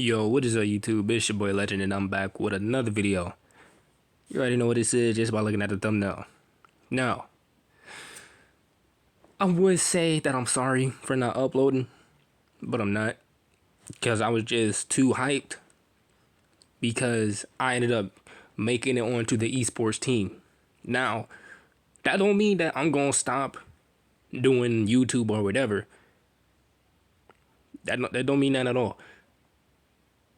Yo, what is up YouTube? It's your boy Legend and I'm back with another video. You already know what this is just by looking at the thumbnail. Now, I would say that I'm sorry for not uploading, but I'm not. Because I was just too hyped. Because I ended up making it onto the esports team. Now, that don't mean that I'm going to stop doing YouTube or whatever. That don't mean that at all.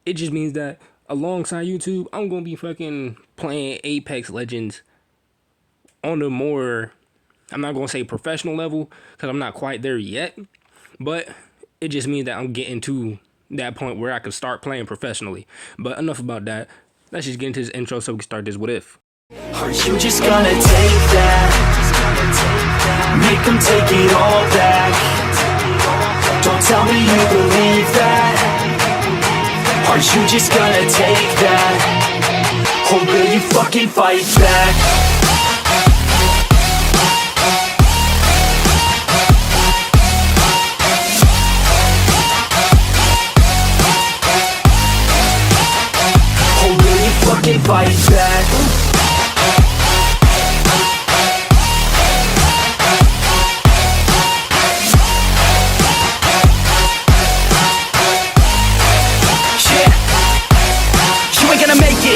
It just means that alongside YouTube, I'm going to be fucking playing Apex Legends on a more, I'm not going to say professional level, because I'm not quite there yet. But it just means that I'm getting to that point where I can start playing professionally. But enough about that. Let's just get into this intro so we can start this what if. Are you just gonna take that? Make them take it all back. Don't tell me you believe that. Are you just gonna take that? Or will you fucking fight back? Or will you fucking fight back?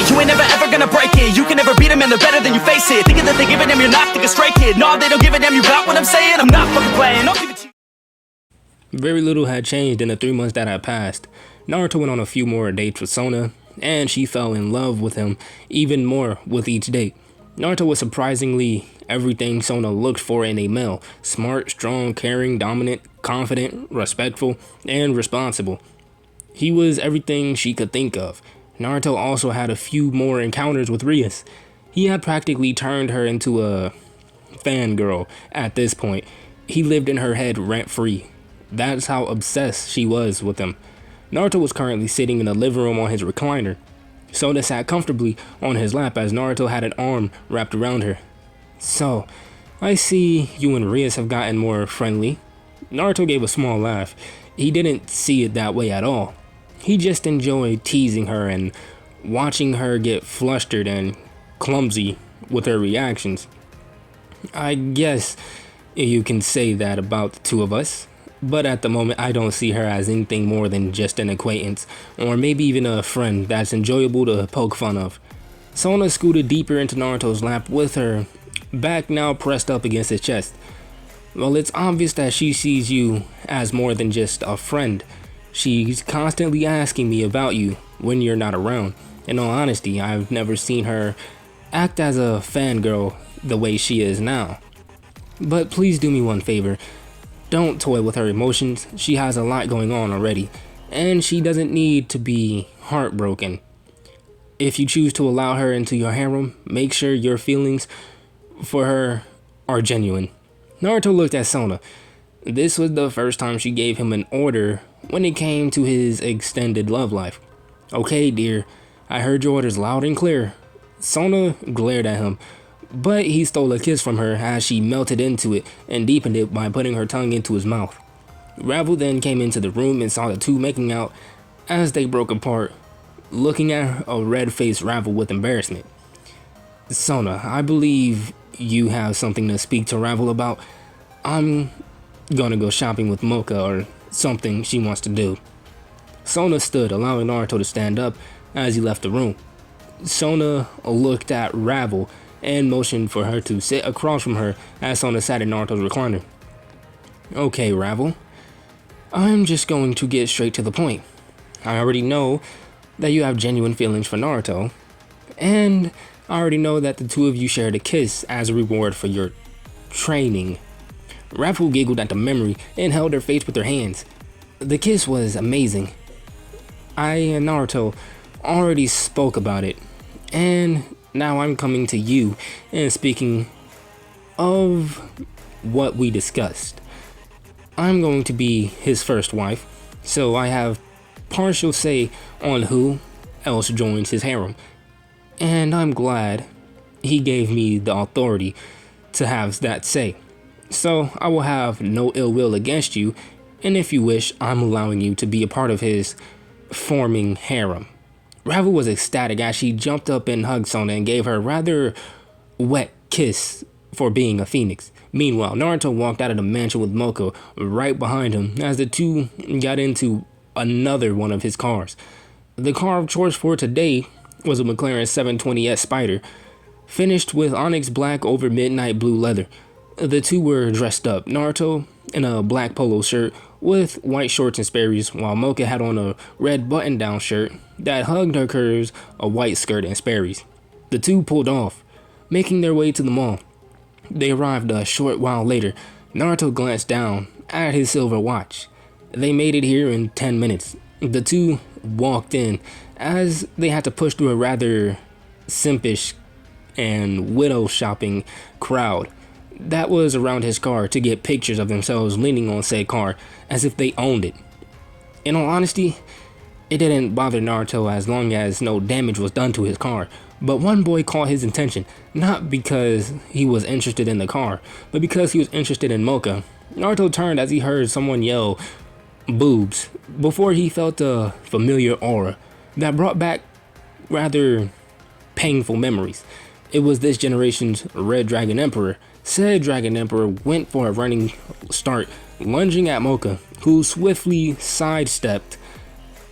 You ain't never ever gonna break it. You can never beat them and they're better than you face it. Thinking that they give a damn, you're not, think a straight kid. No, they don't give a damn, you got what I'm saying? I'm not fucking playing, I'll give it to you. Very little had changed in the 3 months that had passed. Naruto went on a few more dates with Sona, and she fell in love with him even more with each date. Naruto was surprisingly everything Sona looked for in a male. Smart, strong, caring, dominant, confident, respectful, and responsible. He was everything she could think of. Naruto also had a few more encounters with Rias. He had practically turned her into a fangirl at this point. He lived in her head rent-free. That's how obsessed she was with him. Naruto was currently sitting in the living room on his recliner. Sona sat comfortably on his lap as Naruto had an arm wrapped around her. So, I see you and Rias have gotten more friendly. Naruto gave a small laugh. He didn't see it that way at all. He just enjoyed teasing her and watching her get flustered and clumsy with her reactions. I guess you can say that about the two of us, but at the moment I don't see her as anything more than just an acquaintance, or maybe even a friend that's enjoyable to poke fun of. Sona scooted deeper into Naruto's lap with her back now pressed up against his chest. Well, it's obvious that she sees you as more than just a friend. She's constantly asking me about you when you're not around. In all honesty, I've never seen her act as a fangirl the way she is now. But please do me one favor. Don't toy with her emotions. She has a lot going on already, and she doesn't need to be heartbroken. If you choose to allow her into your harem, make sure your feelings for her are genuine. Naruto looked at Sona. This was the first time she gave him an order when it came to his extended love life. Okay, dear, I heard your orders loud and clear. Sona glared at him, but he stole a kiss from her as she melted into it and deepened it by putting her tongue into his mouth. Ravel then came into the room and saw the two making out as they broke apart, looking at a red-faced Ravel with embarrassment. Sona, I believe you have something to speak to Ravel about. I'm gonna go shopping with Mocha or something she wants to do. Sona stood, allowing Naruto to stand up as he left the room. Sona looked at Ravel and motioned for her to sit across from her as Sona sat in Naruto's recliner. Okay, Ravel. I'm just going to get straight to the point. I already know that you have genuine feelings for Naruto, and I already know that the two of you shared a kiss as a reward for your training. Ravel giggled at the memory and held her face with her hands. The kiss was amazing. I and Naruto already spoke about it, and now I'm coming to you and speaking of what we discussed. I'm going to be his first wife, so I have partial say on who else joins his harem, and I'm glad he gave me the authority to have that say. So I will have no ill will against you, and if you wish, I'm allowing you to be a part of his forming harem. Ravel was ecstatic as she jumped up and hugged Sona and gave her a rather wet kiss for being a phoenix. Meanwhile, Naruto walked out of the mansion with Mocha right behind him as the two got into another one of his cars. The car of choice for today was a McLaren 720S Spider, finished with onyx black over midnight blue leather. The two were dressed up, Naruto in a black polo shirt with white shorts and Sperry's, while Mocha had on a red button-down shirt that hugged her curves, a white skirt and Sperry's. The two pulled off, making their way to the mall. They arrived a short while later. Naruto glanced down at his silver watch. They made it here in 10 minutes. The two walked in as they had to push through a rather simpish and widow shopping crowd that was around his car to get pictures of themselves leaning on said car as if they owned it. In all honesty, it didn't bother Naruto as long as no damage was done to his car, but one boy caught his attention, not because he was interested in the car, but because he was interested in Mocha. Naruto turned as he heard someone yell, "boobs," before he felt a familiar aura that brought back rather painful memories. It was this generation's Red Dragon Emperor. Said Dragon Emperor went for a running start, lunging at Mocha, who swiftly sidestepped,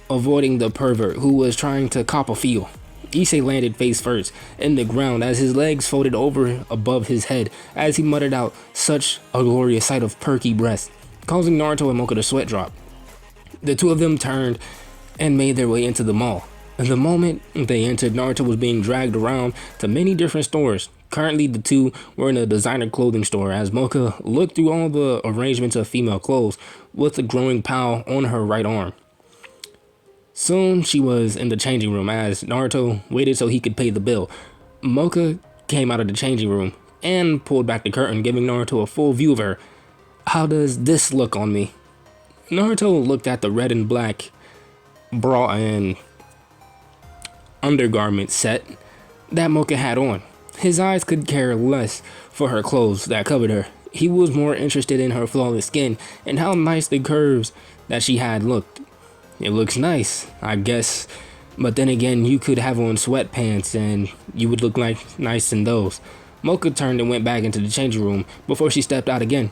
avoiding the pervert who was trying to cop a feel. Issei landed face first in the ground as his legs folded over above his head as he muttered out such a glorious sight of perky breasts, causing Naruto and Mocha to sweat drop. The two of them turned and made their way into the mall. The moment they entered, Naruto was being dragged around to many different stores. Currently, the two were in a designer clothing store as Mocha looked through all the arrangements of female clothes with a growing pile on her right arm. Soon, she was in the changing room as Naruto waited so he could pay the bill. Mocha came out of the changing room and pulled back the curtain, giving Naruto a full view of her. "How does this look on me?" Naruto looked at the red and black bra and undergarment set that Mocha had on. His eyes could care less for her clothes that covered her. He was more interested in her flawless skin and how nice the curves that she had looked. "It looks nice, I guess, but then again, you could have on sweatpants and you would look like nice in those." Mocha turned and went back into the changing room before she stepped out again.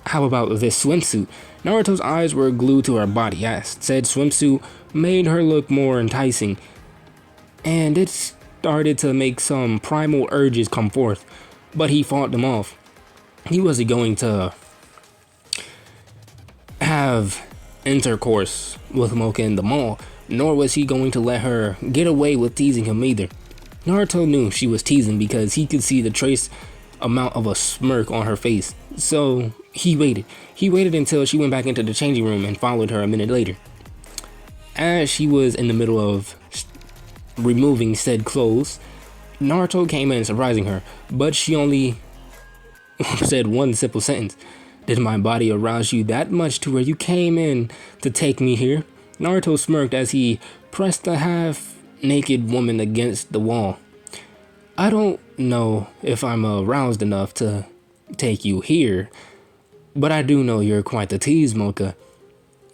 "How about this swimsuit?" Naruto's eyes were glued to her body as said swimsuit made her look more enticing, and it started to make some primal urges come forth, but he fought them off. He wasn't going to have intercourse with Mocha in the mall, nor was he going to let her get away with teasing him either. Naruto knew she was teasing because he could see the trace amount of a smirk on her face, so he waited. He waited until she went back into the changing room and followed her a minute later. As she was in the middle of removing said clothes, Naruto came in surprising her, but she only said one simple sentence. "Did my body arouse you that much to where you came in to take me here?" Naruto smirked as he pressed the half-naked woman against the wall. "I don't know if I'm aroused enough to take you here, but I do know you're quite the tease, Mocha.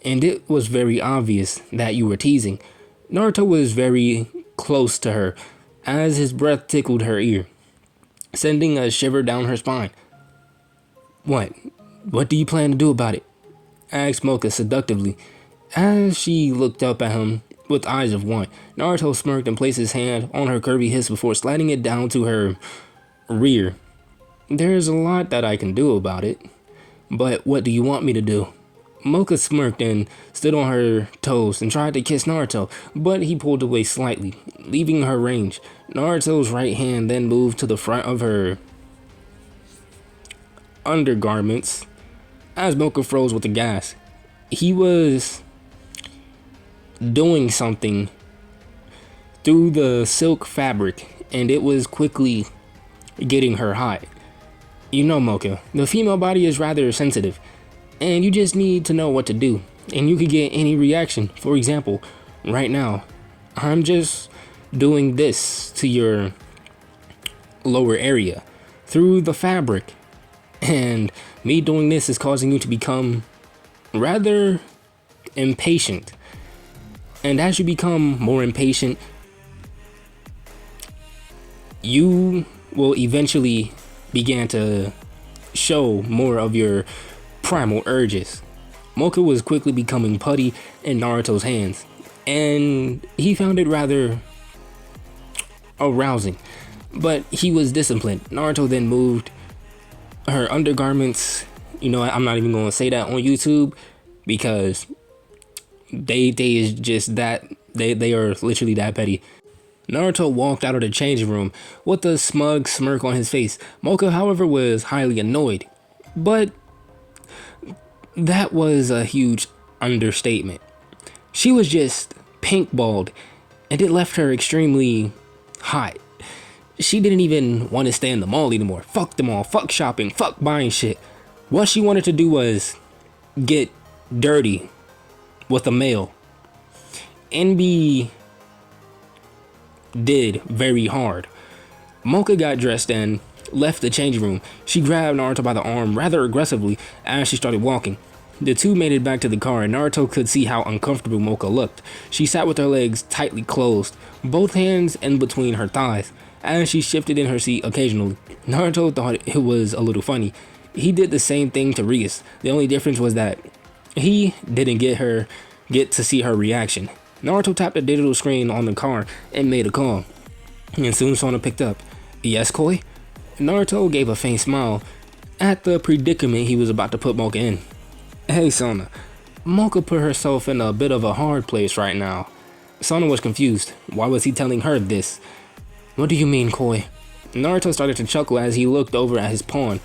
And it was very obvious that you were teasing." Naruto was very close to her as his breath tickled her ear, sending a shiver down her spine. What do you plan to do about it?" asked Mocha seductively. As she looked up at him with eyes of want, Naruto smirked and placed his hand on her curvy hips before sliding it down to her rear. "There's a lot that I can do about it, but what do you want me to do?" Mocha smirked and stood on her toes and tried to kiss Naruto, but he pulled away slightly, leaving her range. Naruto's right hand then moved to the front of her undergarments as Mocha froze with the gas. He was doing something through the silk fabric, and it was quickly getting her hot. "You know, Mocha, the female body is rather sensitive, and you just need to know what to do, and you could get any reaction. For example, right now, I'm just doing this to your lower area through the fabric, and me doing this is causing you to become rather impatient, And as you become more impatient, you will eventually begin to show more of your primal urges. Mocha was quickly becoming putty in Naruto's hands, and he found it rather arousing, but he was disciplined. Naruto then moved her undergarments. You know, I'm not even going to say that on YouTube because they is just that they are literally that petty. Naruto walked out of the changing room with a smug smirk on his face. Mocha, however, was highly annoyed, but that was a huge understatement. She was just pink-balled, and it left her extremely hot. She didn't even want to stay in the mall anymore. Fuck the mall, fuck shopping, fuck buying shit. What she wanted to do was get dirty with a male and be did very hard. Mocha got dressed and left the changing room. She grabbed Naruto by the arm rather aggressively as she started walking. The two made it back to the car, and Naruto could see how uncomfortable Mocha looked. She sat with her legs tightly closed, both hands in between her thighs, as she shifted in her seat occasionally. Naruto thought it was a little funny. He did the same thing to Rias. The only difference was that he didn't get to see her reaction. Naruto tapped the digital screen on the car and made a call, and soon Sona picked up. Yes, Koi? Naruto gave a faint smile at the predicament he was about to put Mocha in. Hey Sona, Mocha put herself in a bit of a hard place right now. Sona was confused. Why was he telling her this? What do you mean, Koi? Naruto started to chuckle as he looked over at his pawn.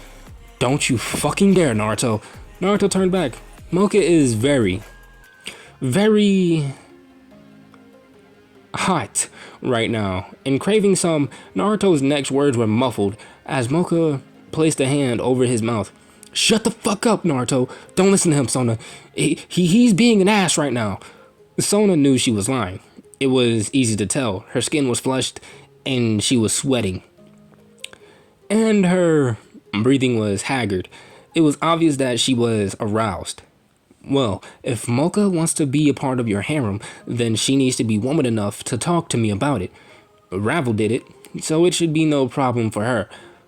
Don't you fucking dare, Naruto. Naruto turned back. Mocha is very hot right now and craving some. Naruto's next words were muffled as Mocha placed a hand over his mouth. Shut the fuck up, Naruto. Don't listen to him, Sona. He's being an ass right now. Sona knew she was lying. It was easy to tell. Her skin was flushed and she was sweating. And her breathing was haggard. It was obvious that she was aroused. Well, if Mocha wants to be a part of your harem, then she needs to be woman enough to talk to me about it. Ravel did it, so it should be no problem for her.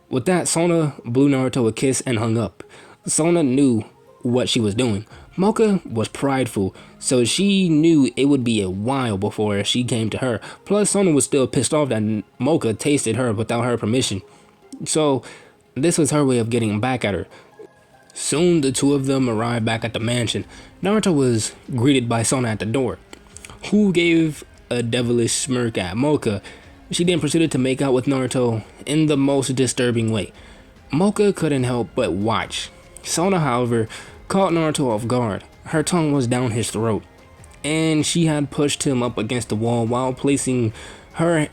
With that, Sona blew Naruto a kiss and hung up. Sona knew what she was doing. Mocha was prideful, so she knew it would be a while before she came to her. Plus, Sona was still pissed off that Mocha tasted her without her permission. So, this was her way of getting back at her. Soon, the two of them arrived back at the mansion. Naruto was greeted by Sona at the door, who gave a devilish smirk at Mocha. She then proceeded to make out with Naruto in the most disturbing way. Mocha couldn't help but watch. Sona, however, caught Naruto off guard. Her tongue was down his throat, and she had pushed him up against the wall while placing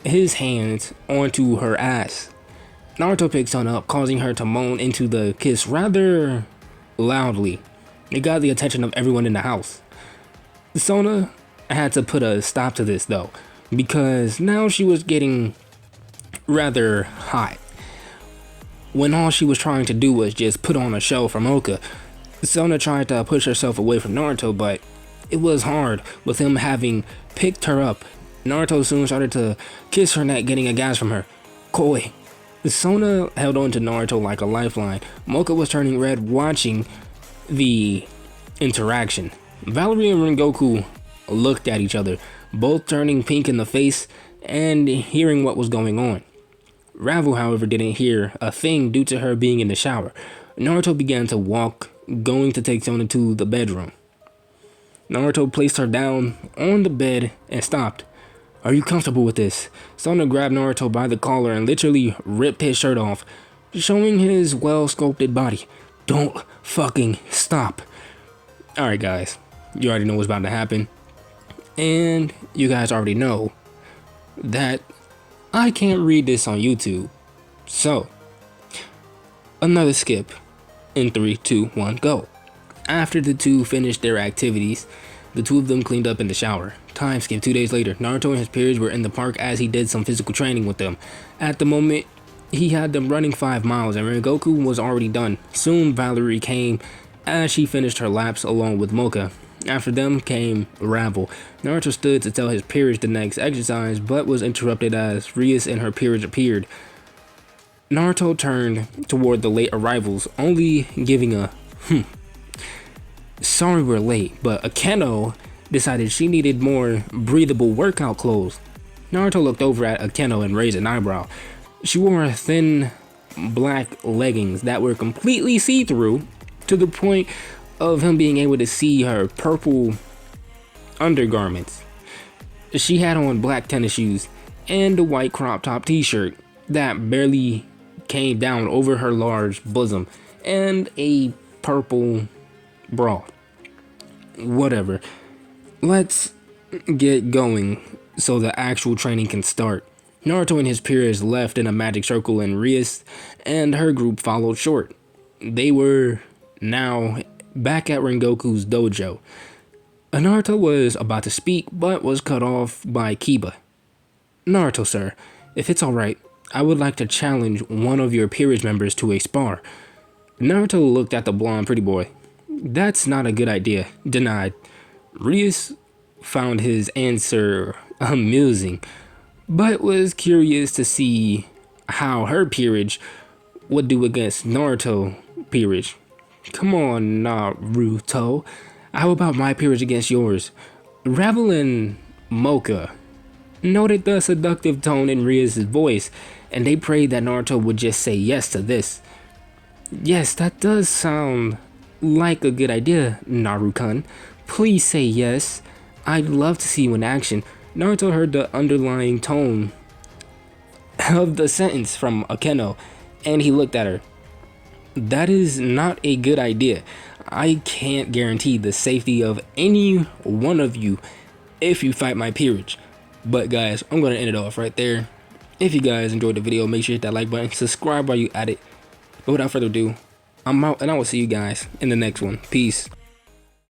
his hands onto her ass. Naruto picked Sona up, causing her to moan into the kiss rather loudly. It got the attention of everyone in the house. Sona had to put a stop to this though, because now she was getting rather hot. When all she was trying to do was just put on a show for Mocha, Sona tried to push herself away from Naruto, but it was hard with him having picked her up. Naruto soon started to kiss her neck, getting a gas from her. Koi. Sona held on to Naruto like a lifeline. Mocha was turning red watching the interaction. Valerie and Rengoku looked at each other, both turning pink in the face and hearing what was going on. Ravel, however, didn't hear a thing due to her being in the shower. Naruto began to walk, going to take Sona to the bedroom. Naruto placed her down on the bed and stopped. Are you comfortable with this? Sona grabbed Naruto by the collar and literally ripped his shirt off, showing his well-sculpted body. Don't fucking stop. Alright guys, you already know what's about to happen. And you guys already know that I can't read this on YouTube. So, another skip in 3, 2, 1, go. After the two finished their activities, the two of them cleaned up in the shower. Time skip 2 days later. Naruto and his peers were in the park as he did some physical training with them. At the moment, he had them running 5 miles and Rengoku was already done. Soon Valerie came as she finished her laps along with Mocha. After them came Ravel. Naruto stood to tell his peers the next exercise, but was interrupted as Rias and her peers appeared. Naruto turned toward the late arrivals, only giving a sorry we're late, but Akeno decided she needed more breathable workout clothes. Naruto looked over at Akeno and raised an eyebrow. She wore thin black leggings that were completely see-through, to the point of him being able to see her purple undergarments. She had on black tennis shoes and a white crop top t-shirt that barely came down over her large bosom, and a purple bra. Whatever. Let's get going so the actual training can start. Naruto and his peers left in a magic circle, and Rias and her group followed short. They were now back at Rengoku's dojo. Naruto was about to speak, but was cut off by Kiba. Naruto, sir, if it's alright, I would like to challenge one of your peerage members to a spar. Naruto looked at the blonde pretty boy. That's not a good idea. Denied. Rias found his answer amusing, but was curious to see how her peerage would do against Naruto peerage. Come on, Naruto. How about my peerage against yours? Ravel and Mocha noted the seductive tone in Rias' voice, and they prayed that Naruto would just say yes to this. Yes, that does sound like a good idea, Naruto-kun. Please say yes. I'd love to see you in action. Naruto heard the underlying tone of the sentence from Akeno, and he looked at her. That is not a good idea. I can't guarantee the safety of any one of you if you fight my peerage. But guys, I'm going to end it off right there. If you guys enjoyed the video, make sure you hit that like button, subscribe while you at it. But without further ado, I'm out, and I will see you guys in the next one. Peace.